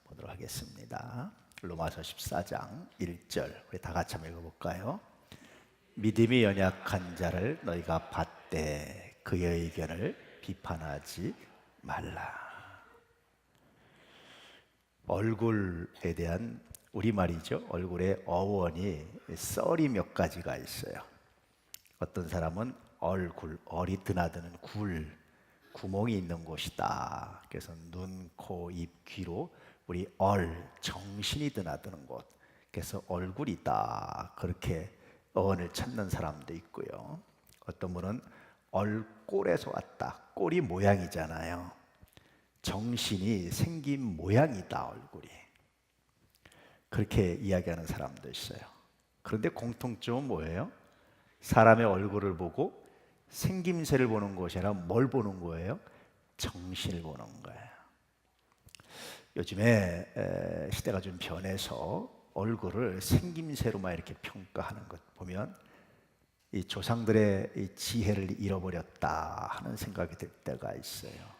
보도록 하겠습니다. 로마서 14장 1절 우리 다 같이 한번 읽어볼까요? 믿음이 연약한 자를 너희가 받되 그의 의견을 비판하지 말라. 얼굴에 대한 우리말이죠. 얼굴에 어원이 썰이 몇 가지가 있어요. 어떤 사람은 얼굴, 얼이 드나드는 굴, 구멍이 있는 곳이다. 그래서 눈, 코, 입, 귀로 우리 정신이 드나드는 곳. 그래서 얼굴이다. 그렇게 어원을 찾는 사람도 있고요. 어떤 분은 얼꼴에서 왔다. 꼴이 모양이잖아요. 정신이 생긴 모양이다, 얼굴이. 그렇게 이야기하는 사람도 있어요. 그런데 공통점은 뭐예요? 사람의 얼굴을 보고 생김새를 보는 것이 아니라 뭘 보는 거예요? 정신을 보는 거예요. 요즘에 시대가 좀 변해서 얼굴을 생김새로만 이렇게 평가하는 것 보면 이 조상들의 이 지혜를 잃어버렸다 하는 생각이 들 때가 있어요.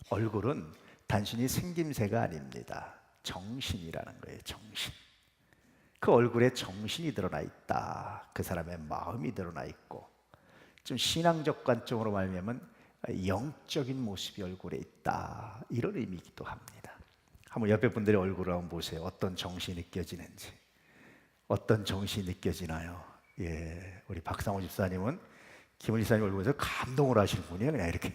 얼굴은 단순히 생김새가 아닙니다. 정신이라는 거예요. 정신. 그 얼굴에 정신이 드러나 있다. 그 사람의 마음이 드러나 있고, 좀 신앙적 관점으로 말하면 영적인 모습이 얼굴에 있다. 이런 의미이기도 합니다. 한번 옆에 분들의 얼굴을 한번 보세요. 어떤 정신이 느껴지는지. 어떤 정신이 느껴지나요? 예, 우리 박상호 집사님은 김은 집사님 얼굴에서 감동을 하시는군요. 그냥 이렇게.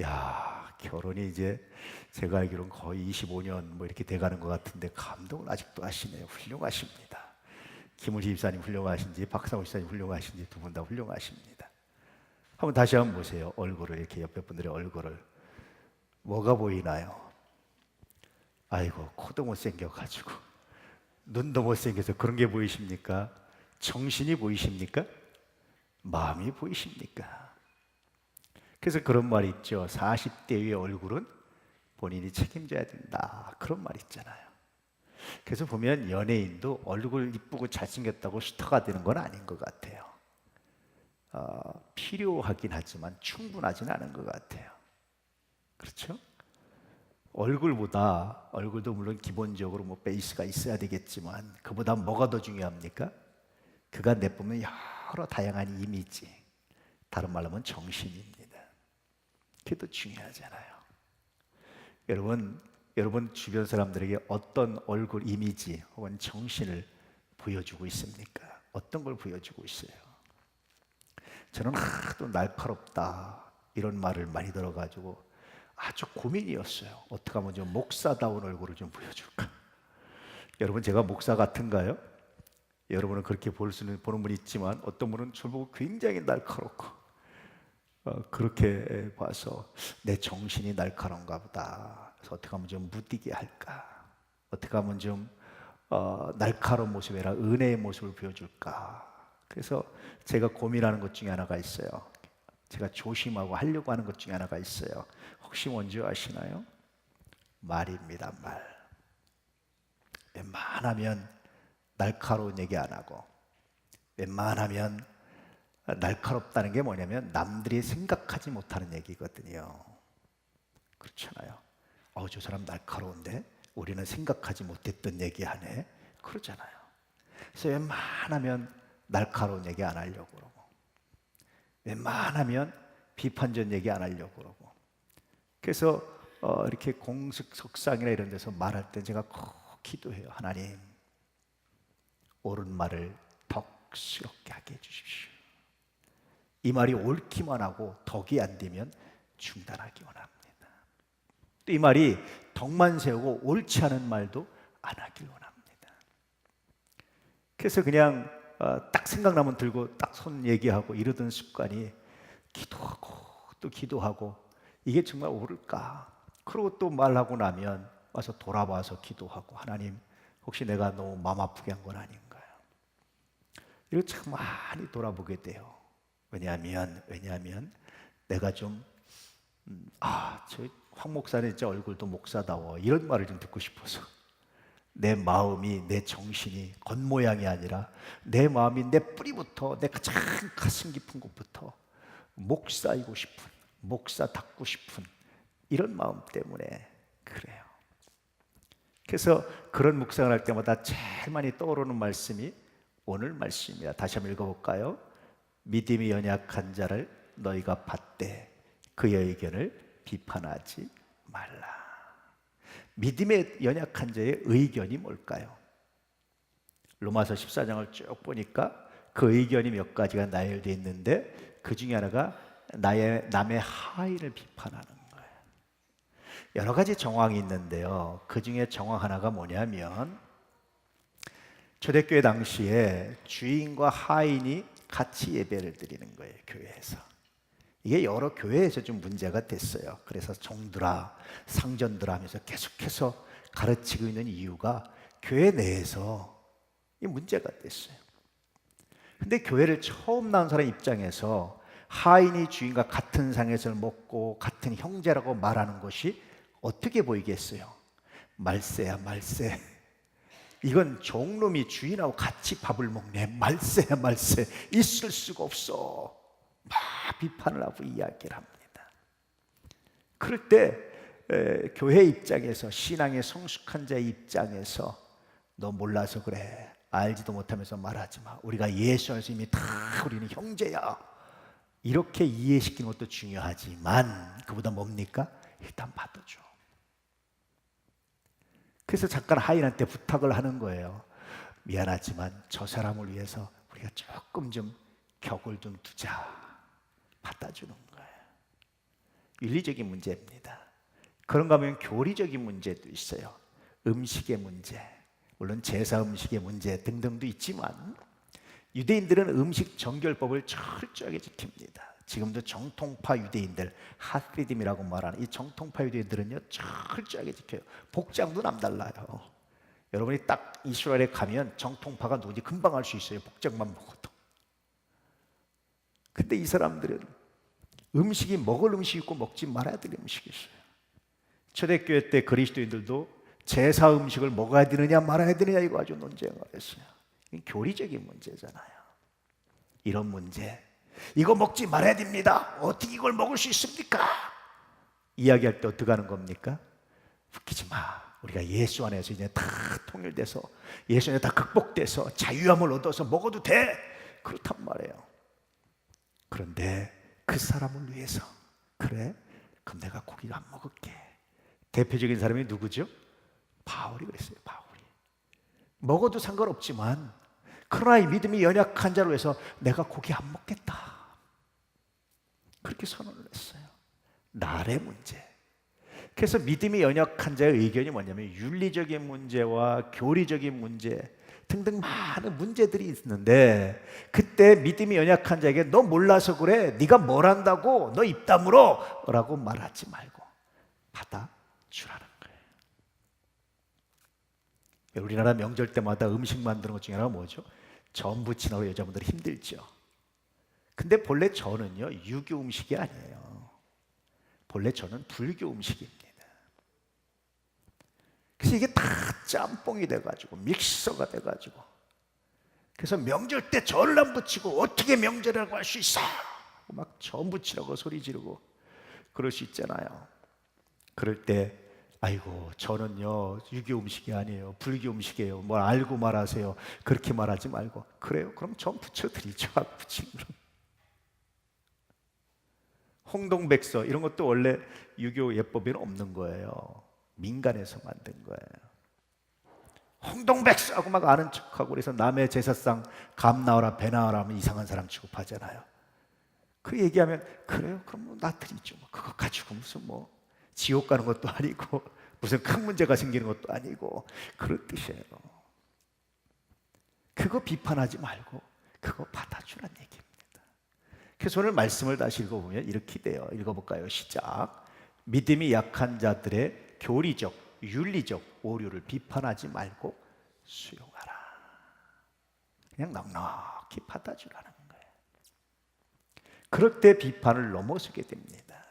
야, 결혼이 이제 제가 알기로는 거의 25년 뭐 이렇게 돼가는 것 같은데 감동을 아직도 하시네요. 훌륭하십니다. 김우시 집사님 훌륭하신지 박상호 집사님 훌륭하신지 두 분 다 훌륭하십니다. 한번 다시 한번 보세요. 얼굴을 이렇게 옆에 분들의 얼굴을 뭐가 보이나요? 아이고, 코도 못생겨가지고 눈도 못생겨서 그런 게 보이십니까? 정신이 보이십니까? 마음이 보이십니까? 그래서 그런 말이 있죠. 40대의 얼굴은 본인이 책임져야 된다. 그런 말 있잖아요. 그래서 보면 연예인도 얼굴 이쁘고 잘생겼다고 스타가 되는 건 아닌 것 같아요. 필요하긴 하지만 충분하진 않은 것 같아요. 그렇죠? 얼굴도 물론 기본적으로 뭐 베이스가 있어야 되겠지만 그보다 뭐가 더 중요합니까? 그가 내뿜는 여러 다양한 이미지, 다른 말로 하면 정신입니다. 그게 더 중요하잖아요. 여러분 주변 사람들에게 어떤 얼굴 이미지 혹은 정신을 보여주고 있습니까? 어떤 걸 보여주고 있어요? 저는 하도 날카롭다 이런 말을 많이 들어가지고 아주 고민이었어요. 어떻게 하면 좀 목사다운 얼굴을 좀 보여줄까? 여러분, 제가 목사 같은가요? 여러분은 그렇게 보는 분 있지만 어떤 분은 저를 보고 굉장히 날카롭고 그렇게 봐서 내 정신이 날카로운가 보다. 그래서 어떻게 하면 좀 무디게 할까? 어떻게 하면 좀 날카로운 모습이 아니라 은혜의 모습을 보여줄까? 그래서 제가 고민하는 것 중에 하나가 있어요. 제가 조심하고 하려고 하는 것 중에 하나가 있어요. 혹시 뭔지 아시나요? 말입니다. 말. 웬만하면 날카로운 얘기 안 하고, 웬만하면 날카롭다는 게 뭐냐면 남들이 생각하지 못하는 얘기거든요. 그렇잖아요. 저 사람 날카로운데 우리는 생각하지 못했던 얘기하네. 그러잖아요. 그래서 웬만하면 날카로운 얘기 안 하려고 그러고, 웬만하면 비판적 얘기 안 하려고 그러고. 그래서 이렇게 공식석상이나 이런 데서 말할 때 제가 꼭 기도해요. 하나님, 옳은 말을 덕스럽게 하게 해주십시오. 이 말이 옳기만 하고 덕이 안 되면 중단하기 원합니다. 또 이 말이 덕만 세우고 옳지 않은 말도 안 하길 원합니다. 그래서 그냥 딱 생각나면 들고 딱 손 얘기하고 이러던 습관이 기도하고 또 기도하고 이게 정말 옳을까? 그러고 또 말하고 나면 와서 돌아봐서 기도하고 하나님, 혹시 내가 너무 마음 아프게 한 건 아닌가요? 이거 참 많이 돌아보게 돼요. 왜냐하면 내가 좀 저 황 목사는 진짜 얼굴도 목사다워 이런 말을 좀 듣고 싶어서 내 마음이, 내 정신이 겉모양이 아니라 내 마음이 내 뿌리부터, 내 가장 가슴 깊은 곳부터 목사이고 싶은, 목사답고 싶은 이런 마음 때문에 그래요. 그래서 그런 묵상을 할 때마다 제일 많이 떠오르는 말씀이 오늘 말씀입니다. 다시 한번 읽어볼까요? 믿음이 연약한 자를 너희가 받되 그의 의견을 비판하지 말라. 믿음의 연약한 자의 의견이 뭘까요? 로마서 14장을 쭉 보니까 그 의견이 몇 가지가 나열되어 있는데 그 중에 하나가 남의 하인을 비판하는 거예요. 여러 가지 정황이 있는데요. 그 중에 정황 하나가 뭐냐면 초대교회 당시에 주인과 하인이 같이 예배를 드리는 거예요. 교회에서. 이게 여러 교회에서 좀 문제가 됐어요. 그래서 종들아 상전들아 하면서 계속해서 가르치고 있는 이유가 교회 내에서 이 문제가 됐어요. 근데 교회를 처음 나온 사람 입장에서 하인이 주인과 같은 상에서 먹고 같은 형제라고 말하는 것이 어떻게 보이겠어요? 말세야 말세. 이건 종놈이 주인하고 같이 밥을 먹네. 말세야 말세. 있을 수가 없어. 막 비판을 하고 이야기를 합니다. 그럴 때 교회 입장에서 신앙의 성숙한 자의 입장에서 너 몰라서 그래. 알지도 못하면서 말하지 마. 우리가 예수 안에서 이미 다 우리는 형제야. 이렇게 이해시키는 것도 중요하지만 그보다 뭡니까? 일단 받아줘. 그래서 잠깐 하인한테 부탁을 하는 거예요. 미안하지만 저 사람을 위해서 우리가 조금 좀 격을 좀 두자. 받아주는 거예요. 윤리적인 문제입니다. 그런가 하면 교리적인 문제도 있어요. 음식의 문제, 물론 제사 음식의 문제 등등도 있지만 유대인들은 음식 정결법을 철저하게 지킵니다. 지금도 정통파 유대인들, 하시딤이라고 말하는 이 정통파 유대인들은요 철저하게 지켜요. 복장도 남달라요. 여러분이 딱 이스라엘에 가면 정통파가 누군지 금방 알 수 있어요. 복장만 보고도. 근데 이 사람들은 음식이 먹을 음식이 있고 먹지 말아야 될 음식이 있어요. 초대교회 때 그리스도인들도 제사 음식을 먹어야 되느냐 말아야 되느냐 이거 아주 논쟁을 했어요. 이게 교리적인 문제잖아요. 이런 문제, 이거 먹지 말아야 됩니다. 어떻게 이걸 먹을 수 있습니까? 이야기할 때 어떻게 하는 겁니까? 웃기지 마. 우리가 예수 안에서 이제 다 통일돼서 예수 안에 다 극복돼서 자유함을 얻어서 먹어도 돼. 그렇단 말이에요. 그런데 그 사람을 위해서 그래? 그럼 내가 고기를 안 먹을게. 대표적인 사람이 누구죠? 바울이 그랬어요. 바울이 먹어도 상관없지만 그러나 이 믿음이 연약한 자로 해서 내가 고기 안 먹겠다. 그렇게 선언을 했어요. 날의 문제. 그래서 믿음이 연약한 자의 의견이 뭐냐면 윤리적인 문제와 교리적인 문제 등등 많은 문제들이 있는데 그때 믿음이 연약한 자에게 너 몰라서 그래. 네가 뭘 안다고 너 입 다물어 라고 말하지 말고 받아주라는 거예요. 우리나라 명절 때마다 음식 만드는 것 중에 하나가 뭐죠? 전 부치느라고 여자분들이 힘들죠. 근데 본래 전은요 유교 음식이 아니에요. 본래 전은 불교 음식입니다. 그래서 이게 다 짬뽕이 돼가지고 믹서가 돼가지고 그래서 명절 때 전을 안 부치고 어떻게 명절이라고 할 수 있어? 막 전 부치라고 소리 지르고 그럴 수 있잖아요. 그럴 때 아이고 저는요 유교 음식이 아니에요. 불교 음식이에요. 뭘 알고 말하세요. 그렇게 말하지 말고 그래요? 그럼 전 부쳐드리죠. 부치면 홍동백서 이런 것도 원래 유교 예법에는 없는 거예요. 민간에서 만든 거예요. 홍동백서하고 막 아는 척하고 그래서 남의 제사상 감 나와라 배 나와라 하면 이상한 사람 취급하잖아요. 그 얘기하면 그래요? 그럼 나 드리죠. 그거 가지고 무슨 뭐 지옥 가는 것도 아니고 무슨 큰 문제가 생기는 것도 아니고 그런 뜻이에요. 그거 비판하지 말고 그거 받아주란 얘기입니다. 그래서 오늘 말씀을 다시 읽어보면 이렇게 돼요. 읽어볼까요? 시작. 믿음이 약한 자들의 교리적, 윤리적 오류를 비판하지 말고 수용하라. 그냥 넉넉히 받아주라는 거예요. 그럴 때 비판을 넘어서게 됩니다.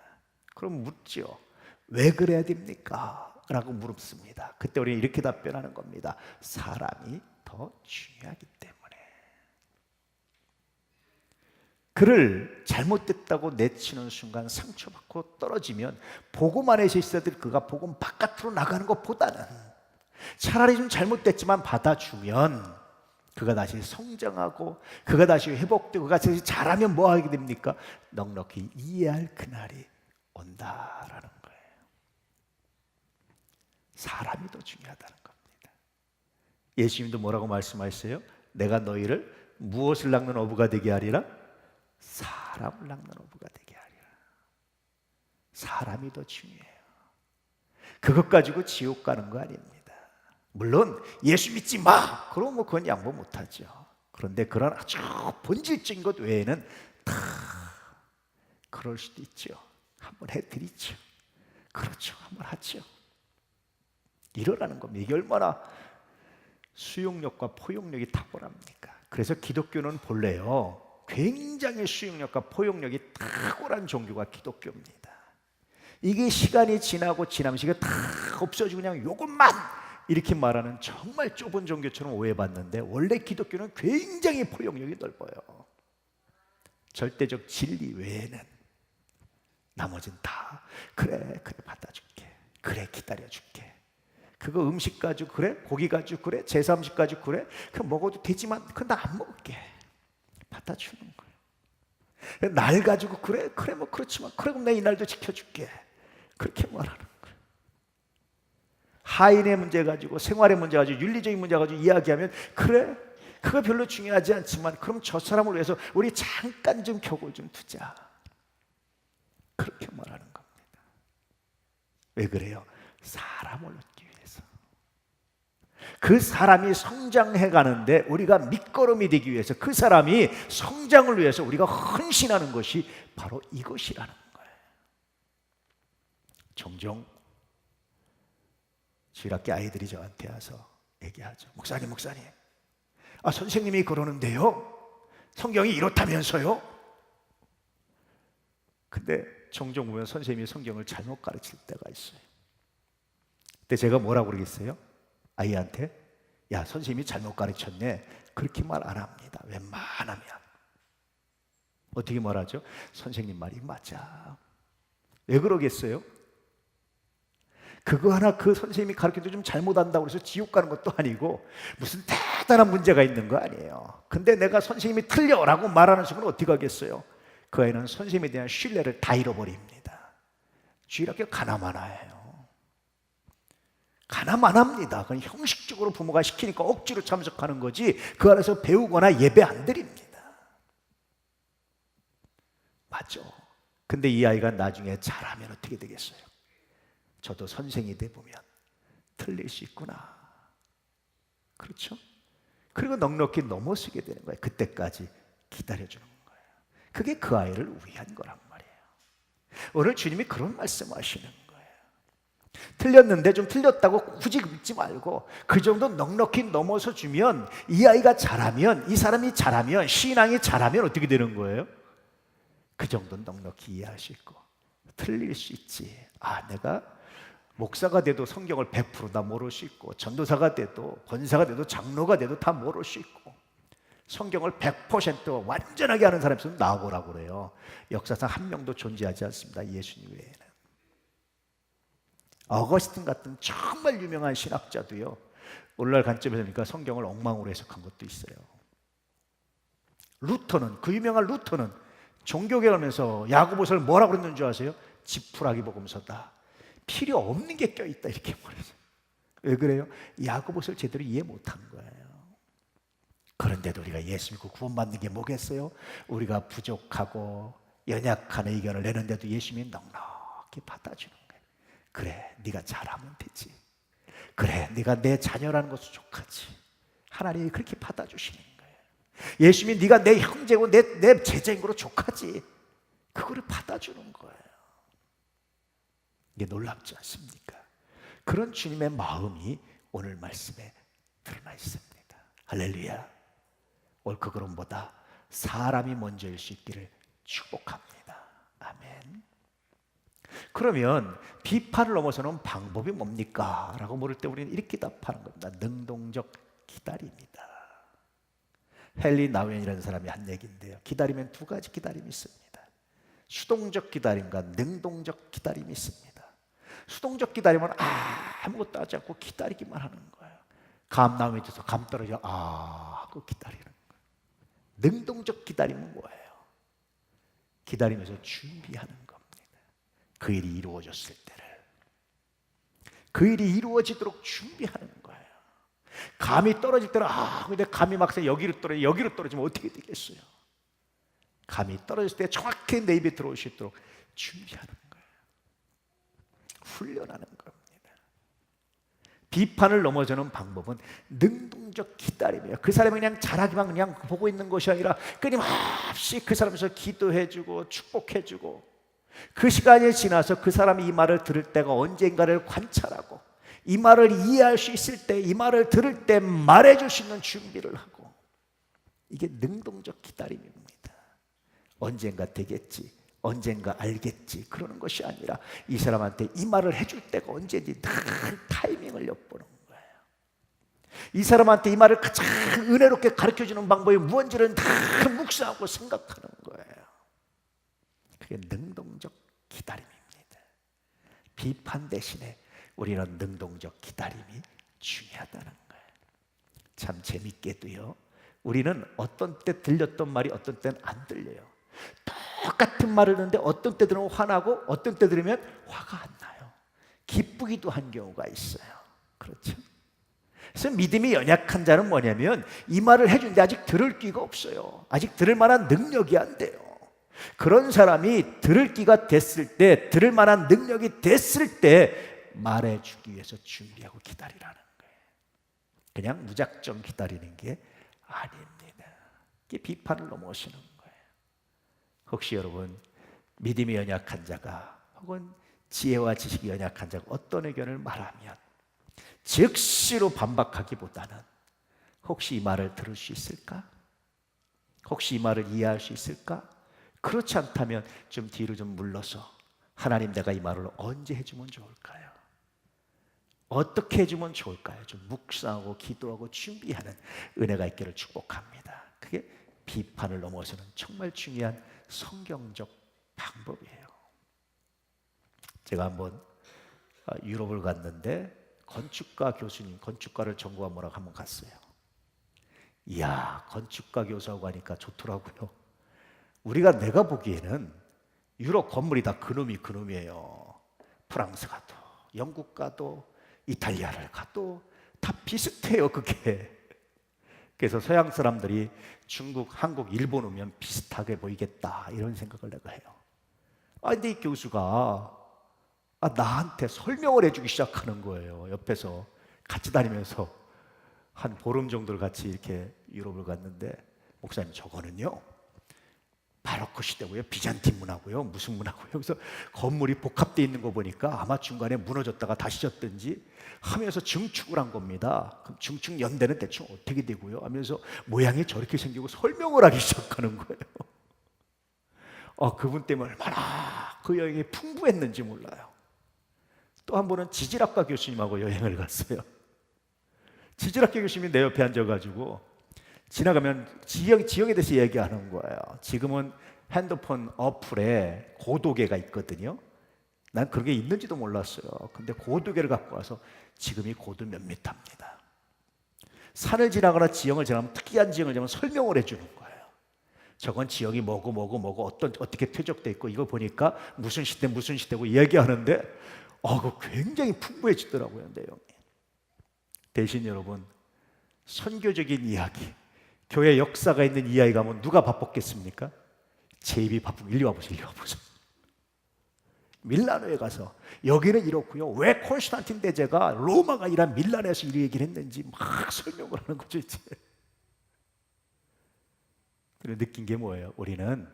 그럼 묻죠. 왜 그래야 됩니까? 라고 물었습니다. 그때 우리는 이렇게 답변하는 겁니다. 사람이 더 중요하기 때문에. 그를 잘못됐다고 내치는 순간 상처받고 떨어지면 복음 안에 있어야 될 그가 복음 바깥으로 나가는 것보다는 차라리 좀 잘못됐지만 받아주면 그가 다시 성장하고 그가 다시 회복되고 그가 다시 잘하면 뭐 하게 됩니까? 넉넉히 이해할 그날이 온다라는 거예요. 사람이 더 중요하다는 겁니다. 예수님도 뭐라고 말씀하셨어요? 내가 너희를 무엇을 낚는 어부가 되게 하리라? 사람을 낚는 어부가 되게 하리라. 사람이 더 중요해요. 그것 가지고 지옥 가는 거 아닙니다. 물론 예수 믿지 마! 그럼 뭐 그건 양보 못하죠. 그런데 그런 아주 본질적인 것 외에는 다 그럴 수도 있죠. 한번 해드리죠. 그렇죠. 한번 하죠. 이러라는 겁니다. 이게 얼마나 수용력과 포용력이 탁월합니까? 그래서 기독교는 본래요 굉장히 수용력과 포용력이 탁월한 종교가 기독교입니다. 이게 시간이 지나고 지나면서 이게 다 없어지고 그냥 이것만 이렇게 말하는 정말 좁은 종교처럼 오해받는데 원래 기독교는 굉장히 포용력이 넓어요. 절대적 진리 외에는 나머지는 다 그래 받아줄게, 그래 기다려줄게, 그거 음식 가지고 그래, 고기 가지고 그래, 제사 음식 가지고 그래, 그거 먹어도 되지만 그건 나 안 먹을게, 받아주는 거예요. 날 가지고 그래 뭐 그렇지만 그래 그럼 내 이 날도 지켜줄게, 그렇게 말하는 거예요. 하인의 문제 가지고, 생활의 문제 가지고, 윤리적인 문제 가지고 이야기하면 그래 그거 별로 중요하지 않지만 그럼 저 사람을 위해서 우리 잠깐 좀 격을 좀 두자, 그렇게 말하는 겁니다. 왜 그래요? 사람을 얻기 위해서. 그 사람이 성장해 가는데 우리가 밑거름이 되기 위해서, 그 사람이 성장을 위해서 우리가 헌신하는 것이 바로 이것이라는 거예요. 종종 주일학교 아이들이 저한테 와서 얘기하죠. 목사님 선생님이 그러는데요 성경이 이렇다면서요? 근데 종종 보면 선생님이 성경을 잘못 가르칠 때가 있어요. 그때 제가 뭐라고 그러겠어요? 아이한테 야 선생님이 잘못 가르쳤네, 그렇게 말 안 합니다. 웬만하면 어떻게 말하죠? 선생님 말이 맞아. 왜 그러겠어요? 그거 하나 그 선생님이 가르쳐도 좀 잘못한다고 해서 지옥 가는 것도 아니고 무슨 대단한 문제가 있는 거 아니에요. 근데 내가 선생님이 틀려라고 말하는 순간 어떻게 하겠어요? 그 아이는 선생님에 대한 신뢰를 다 잃어버립니다. 주일학교 가나마나예요. 가나마납니다. 그건 형식적으로 부모가 시키니까 억지로 참석하는 거지 그 안에서 배우거나 예배 안 드립니다. 맞죠? 근데 이 아이가 나중에 잘하면 어떻게 되겠어요? 저도 선생이 돼보면 틀릴 수 있구나. 그렇죠? 그리고 넉넉히 넘어서게 되는 거예요. 그때까지 기다려주는 거예요. 그게 그 아이를 위한 거란 말이에요. 오늘 주님이 그런 말씀하시는 거예요. 틀렸는데 좀 틀렸다고 굳이 믿지 말고 그 정도 넉넉히 넘어서 주면 이 아이가 잘하면, 이 사람이 잘하면, 신앙이 잘하면 어떻게 되는 거예요? 그 정도 넉넉히 이해할 수 있고 틀릴 수 있지. 아, 내가 목사가 돼도 성경을 100%다 모를 수 있고, 전도사가 돼도, 권사가 돼도, 장로가 돼도 다 모를 수 있고, 성경을 100% 완전하게 하는 사람이 있으면 나오라고 그래요. 역사상 한 명도 존재하지 않습니다. 예수님 외에는. 어거스틴 같은 정말 유명한 신학자도요, 오늘날 관점에서 보니까 성경을 엉망으로 해석한 것도 있어요. 루터는, 그 유명한 루터는 종교개혁하면서 야고보서를 뭐라고 그랬는 줄 아세요? 지푸라기 복음서다. 필요 없는 게 껴있다, 이렇게 말해서. 왜 그래요? 야고보서를 제대로 이해 못한 거예요. 그런데도 우리가 예수 믿고 구원받는 게 뭐겠어요? 우리가 부족하고 연약한 의견을 내는데도 예수님이 넉넉히 받아주는 거예요. 그래, 네가 잘하면 되지. 그래, 네가 내 자녀라는 것도 족하지. 하나님이 그렇게 받아주시는 거예요. 예수님이 네가 내 형제고 내 제자인 거로 족하지. 그거를 받아주는 거예요. 이게 놀랍지 않습니까? 그런 주님의 마음이 오늘 말씀에 드러나 있습니다. 할렐루야. 옳고 그름보다 사람이 먼저일 수 있기를 축복합니다. 아멘. 그러면 비판을 넘어서는 방법이 뭡니까? 라고 물을 때 우리는 이렇게 답하는 겁니다. 능동적 기다림이다. 헨리 나우엔이라는 사람이 한 얘기인데요, 기다리면 두 가지 기다림이 있습니다. 수동적 기다림과 능동적 기다림이 있습니다. 수동적 기다림은 아무것도 하지 않고 기다리기만 하는 거예요. 감 나무에 있어서 감 떨어져 하고 기다리는 거예요. 능동적 기다림은 뭐예요? 기다리면서 준비하는 겁니다. 그 일이 이루어졌을 때를, 그 일이 이루어지도록 준비하는 거예요. 감이 떨어질 때는 근데 감이 막상 여기로 떨어지면 어떻게 되겠어요? 감이 떨어질 때 정확히 내 입에 들어올 수 있도록 준비하는 거예요. 훈련하는 겁니다. 비판을 넘어서는 방법은 능동적 기다림이에요. 그 사람이 그냥 잘하기만 그냥 보고 있는 것이 아니라 끊임없이 그 사람에서 기도해주고 축복해주고, 그 시간이 지나서 그 사람이 이 말을 들을 때가 언젠가를 관찰하고, 이 말을 이해할 수 있을 때, 이 말을 들을 때 말해줄 수 있는 준비를 하고, 이게 능동적 기다림입니다. 언젠가 되겠지, 언젠가 알겠지 그러는 것이 아니라 이 사람한테 이 말을 해줄 때가 언제인지 다 타이밍을 엿보는 거예요. 이 사람한테 이 말을 가장 은혜롭게 가르쳐주는 방법이 무언지를 다 묵상하고 생각하는 거예요. 그게 능동적 기다림입니다. 비판 대신에 우리는 능동적 기다림이 중요하다는 거예요. 참 재밌게도요, 우리는 어떤 때 들렸던 말이 어떤 때는 안 들려요. 똑같은 말을 듣는데 어떤 때 들으면 화나고 어떤 때 들으면 화가 안 나요. 기쁘기도 한 경우가 있어요. 그렇죠? 그래서 믿음이 연약한 자는 뭐냐면 이 말을 해준데 아직 들을 기가 없어요. 아직 들을 만한 능력이 안 돼요. 그런 사람이 들을 기가 됐을 때, 들을 만한 능력이 됐을 때 말해주기 위해서 준비하고 기다리라는 거예요. 그냥 무작정 기다리는 게 아닙니다. 이게 비판을 넘어서는 거예요. 혹시 여러분, 믿음이 연약한 자가 혹은 지혜와 지식이 연약한 자가 어떤 의견을 말하면 즉시로 반박하기보다는 혹시 이 말을 들을 수 있을까? 혹시 이 말을 이해할 수 있을까? 그렇지 않다면 좀 뒤로 좀 물러서 하나님, 내가 이 말을 언제 해주면 좋을까요? 어떻게 해주면 좋을까요? 좀 묵상하고 기도하고 준비하는 은혜가 있기를 축복합니다. 그게 비판을 넘어서는 정말 중요한 성경적 방법이에요. 제가 한번 유럽을 갔는데 건축가 교수님, 건축가를 전공하느라고 한번 갔어요. 이야, 건축가 교수하고 하니까 좋더라고요. 내가 보기에는 유럽 건물이 다 그놈이에요. 프랑스 가도, 영국 가도, 이탈리아를 가도 다 비슷해요, 그게. 그래서 서양 사람들이 중국, 한국, 일본 오면 비슷하게 보이겠다 이런 생각을 내가 해요. 근데 이 교수가 나한테 설명을 해주기 시작하는 거예요. 옆에서 같이 다니면서 한 보름 정도를 같이 이렇게 유럽을 갔는데, 목사님, 저거는요 바로크 시대고요, 비잔틴 문화고요, 무슨 문화고요. 그래서 건물이 복합되어 있는 거 보니까 아마 중간에 무너졌다가 다시 졌든지 하면서 증축을 한 겁니다. 그럼 증축 연대는 대충 어떻게 되고요 하면서 모양이 저렇게 생기고 설명을 하기 시작하는 거예요. 그분 때문에 얼마나 그 여행이 풍부했는지 몰라요. 또 한 번은 지질학과 교수님하고 여행을 갔어요. 지질학과 교수님이 내 옆에 앉아가지고 지나가면 지형에 대해서 얘기하는 거예요. 지금은 핸드폰 어플에 고도계가 있거든요. 난 그런 게 있는지도 몰랐어요. 근데 고도계를 갖고 와서 지금이 고도 몇 미터입니다. 산을 지나거나 지형을 지나면, 특이한 지형을 지나면 설명을 해주는 거예요. 저건 지형이 뭐고 어떻게 퇴적돼 있고, 이거 보니까 무슨 시대고 얘기하는데 그거 굉장히 풍부해지더라고요, 내용이. 대신 여러분, 선교적인 이야기, 교회 역사가 있는 이야기 가면 누가 바빴겠습니까? 제 입이 바쁘면 일리 와보세요. 밀라노에 가서 여기는 이렇고요, 왜 콘스탄틴 대제가 로마가 아니라 밀라노에서 이 얘기를 했는지 막 설명을 하는 거죠. 이제 느낀 게 뭐예요? 우리는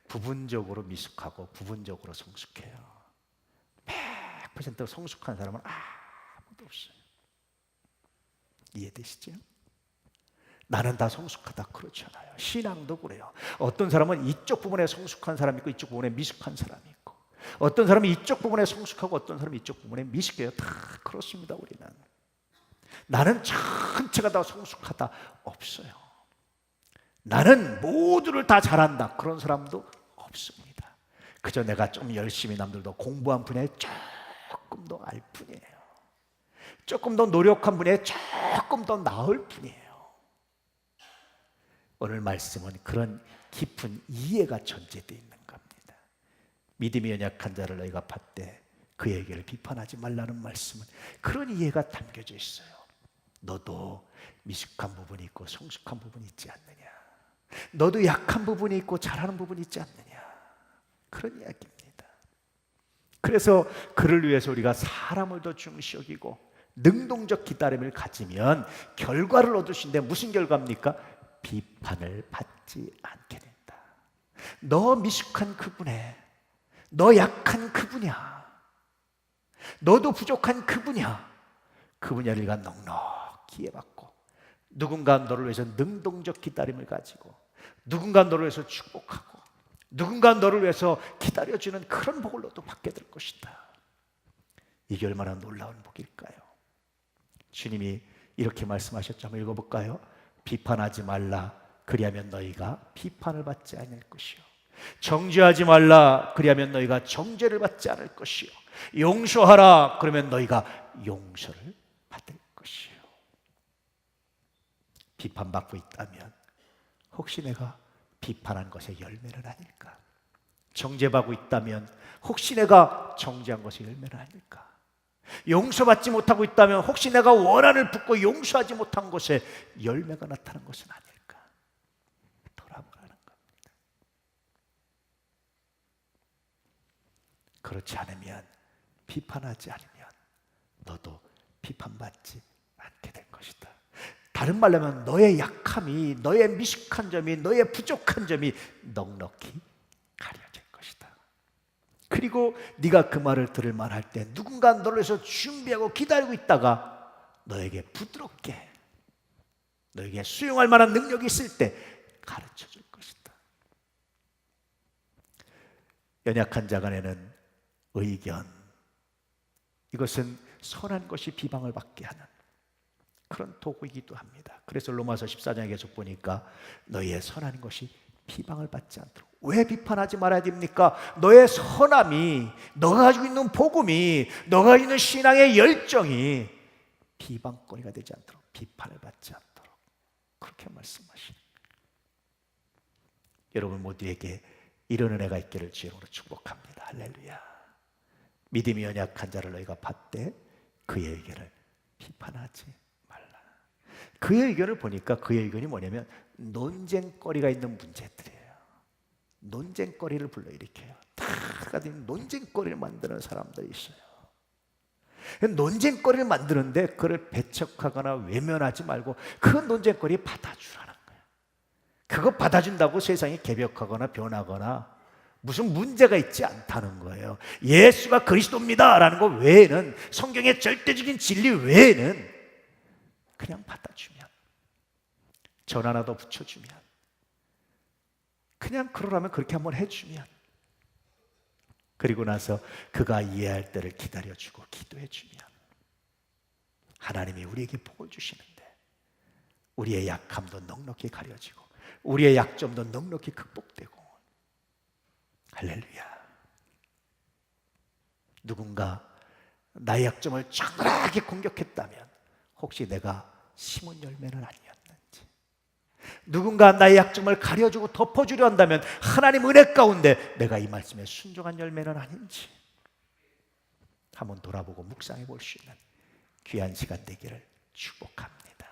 부분적으로 미숙하고 부분적으로 성숙해요. 100% 성숙한 사람은 아무도 없어요. 이해되시죠? 나는 다 성숙하다, 그렇잖아요. 신앙도 그래요. 어떤 사람은 이쪽 부분에 성숙한 사람이 있고 이쪽 부분에 미숙한 사람이 있고, 어떤 사람이 이쪽 부분에 성숙하고 어떤 사람이 이쪽 부분에 미숙해요. 다 그렇습니다. 우리는. 나는 전체가 다 성숙하다, 없어요. 나는 모두를 다 잘한다, 그런 사람도 없습니다. 그저 내가 좀 열심히 남들도 공부한 분야에 조금 조금 더 알 뿐이에요. 조금 더 노력한 분에 조금 더 나을 뿐이에요. 오늘 말씀은 그런 깊은 이해가 전제되어 있는 겁니다. 믿음이 연약한 자를 너희가 받되 그에게를 비판하지 말라는 말씀은 그런 이해가 담겨져 있어요. 너도 미숙한 부분이 있고 성숙한 부분이 있지 않느냐, 너도 약한 부분이 있고 잘하는 부분이 있지 않느냐, 그런 이야기입니다. 그래서 그를 위해서 우리가 사람을 더 중시 여기고 능동적 기다림을 가지면 결과를 얻을 수 있는데 무슨 결과입니까? 비판을 받지 않게 된다. 너 미숙한 그 분야, 너 약한 그 분야, 너도 부족한 그 분야, 그 분야를 네가 넉넉히 이해받고 누군가 너를 위해서 능동적 기다림을 가지고 누군가 너를 위해서 축복하고 누군가 너를 위해서 기다려주는 그런 복을 너도 받게 될 것이다. 이게 얼마나 놀라운 복일까요? 주님이 이렇게 말씀하셨죠. 한번 읽어볼까요? 비판하지 말라, 그리하면 너희가 비판을 받지 않을 것이요, 정죄하지 말라, 그리하면 너희가 정죄를 받지 않을 것이요, 용서하라, 그러면 너희가 용서를 받을 것이요. 비판받고 있다면 혹시 내가 비판한 것의 열매는 아닐까? 정죄받고 있다면 혹시 내가 정죄한 것의 열매는 아닐까? 용서받지 못하고 있다면 혹시 내가 원한을 붓고 용서하지 못한 것에 열매가 나타난 것은 아닐까? 돌아보라는 겁니다. 그렇지 않으면, 비판하지 않으면 너도 비판받지 않게 될 것이다. 다른 말로 하면 너의 약함이, 너의 미숙한 점이, 너의 부족한 점이 넉넉히 가려질 것이다. 그리고 네가 그 말을 들을 만할 때 누군가 너를 위해서 준비하고 기다리고 있다가 너에게 부드럽게, 너에게 수용할 만한 능력이 있을 때 가르쳐 줄 것이다. 연약한 자 간에는 의견, 이것은 선한 것이 비방을 받게 하는 그런 도구이기도 합니다. 그래서 로마서 14장에 계속 보니까 너희의 선한 것이 비방을 받지 않도록. 왜 비판하지 말아야 됩니까? 너의 선함이, 너가 가지고 있는 복음이, 너가 가지고 있는 신앙의 열정이 비방거리가 되지 않도록, 비판을 받지 않도록 그렇게 말씀하시는 거예요. 여러분 모두에게 이런 은혜가 있기를 주님으로 축복합니다. 할렐루야. 믿음이 연약한 자를 너희가 받되 그의 의견을 비판하지 말라. 그의 의견을 보니까 그의 의견이 뭐냐면 논쟁거리가 있는 문제들이에요. 논쟁거리를 불러일으켜요. 다 가진 논쟁거리를 만드는 사람들이 있어요. 논쟁거리를 만드는데 그걸 배척하거나 외면하지 말고 그 논쟁거리 받아주라는 거예요. 그거 받아준다고 세상이 개벽하거나 변하거나 무슨 문제가 있지 않다는 거예요. 예수가 그리스도입니다 라는 것 외에는, 성경의 절대적인 진리 외에는 그냥 받아주면, 전 하나 더 붙여주면, 그냥 그러라면 그렇게 한번 해주면, 그리고 나서 그가 이해할 때를 기다려주고 기도해주면 하나님이 우리에게 복을 주시는데 우리의 약함도 넉넉히 가려지고 우리의 약점도 넉넉히 극복되고. 할렐루야. 누군가 나의 약점을 차분하게 공격했다면 혹시 내가 심은 열매는 아니었는지, 누군가 나의 약점을 가려주고 덮어주려 한다면 하나님 은혜 가운데 내가 이 말씀에 순종한 열매는 아닌지 한번 돌아보고 묵상해 볼 수 있는 귀한 시간 되기를 축복합니다.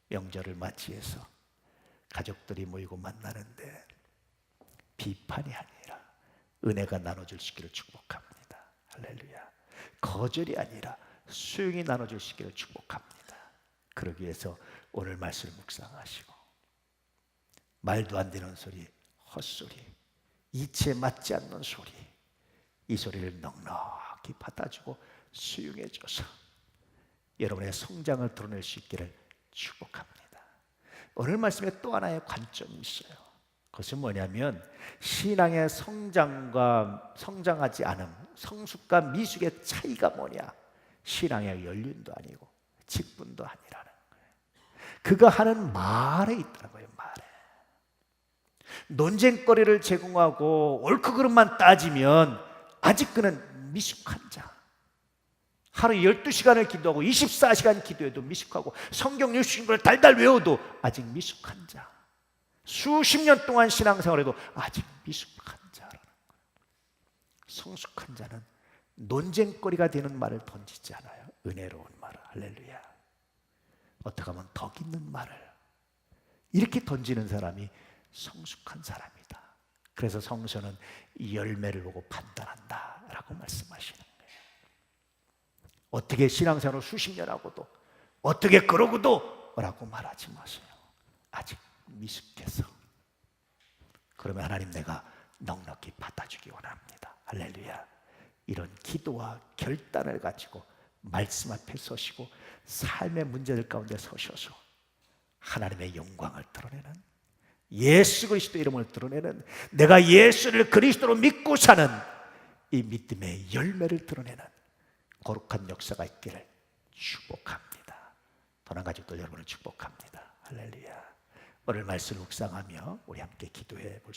명절을 맞이해서 가족들이 모이고 만나는데 비판이 아니라 은혜가 나눠줄 수 있기를 축복합니다. 할렐루야. 거절이 아니라 수용이 나눠줄 수 있기를 축복합니다. 그러기 위해서 오늘 말씀을 묵상하시고 말도 안 되는 소리, 헛소리, 이치에 맞지 않는 소리, 이 소리를 넉넉히 받아주고 수용해줘서 여러분의 성장을 드러낼 수 있기를 축복합니다. 오늘 말씀에 또 하나의 관점이 있어요. 그것은 뭐냐면 신앙의 성장과 성장하지 않음, 성숙과 미숙의 차이가 뭐냐? 신앙의 연륜도 아니고 직분도 아니라는 거예요. 그가 하는 말에 있다는 거예요. 말에. 논쟁거리를 제공하고 옳고 그름만 따지면 아직 그는 미숙한 자, 하루 12시간을 기도하고 24시간 기도해도 미숙하고 성경 읽으신 걸 달달 외워도 아직 미숙한 자, 수십 년 동안 신앙생활해도 아직 미숙한 자라는 거예요. 성숙한 자는 논쟁거리가 되는 말을 던지지 않아요. 은혜로운 말을, 할렐루야, 어떻게 하면 덕 있는 말을 이렇게 던지는 사람이 성숙한 사람이다. 그래서 성서는 열매를 보고 판단한다 라고 말씀하시는 거예요. 어떻게 신앙생활을 수십 년 하고도 어떻게 그러고도 라고 말하지 마세요. 아직 미숙해서. 그러면 하나님, 내가 넉넉히 받아주기 원합니다. 할렐루야. 이런 기도와 결단을 가지고 말씀 앞에 서시고 삶의 문제들 가운데 서셔서 하나님의 영광을 드러내는, 예수 그리스도 이름을 드러내는, 내가 예수를 그리스도로 믿고 사는 이 믿음의 열매를 드러내는 거룩한 역사가 있기를 축복합니다. 도난 가족들 여러분을 축복합니다. 할렐루야. 오늘 말씀을 묵상하며 우리 함께 기도해 볼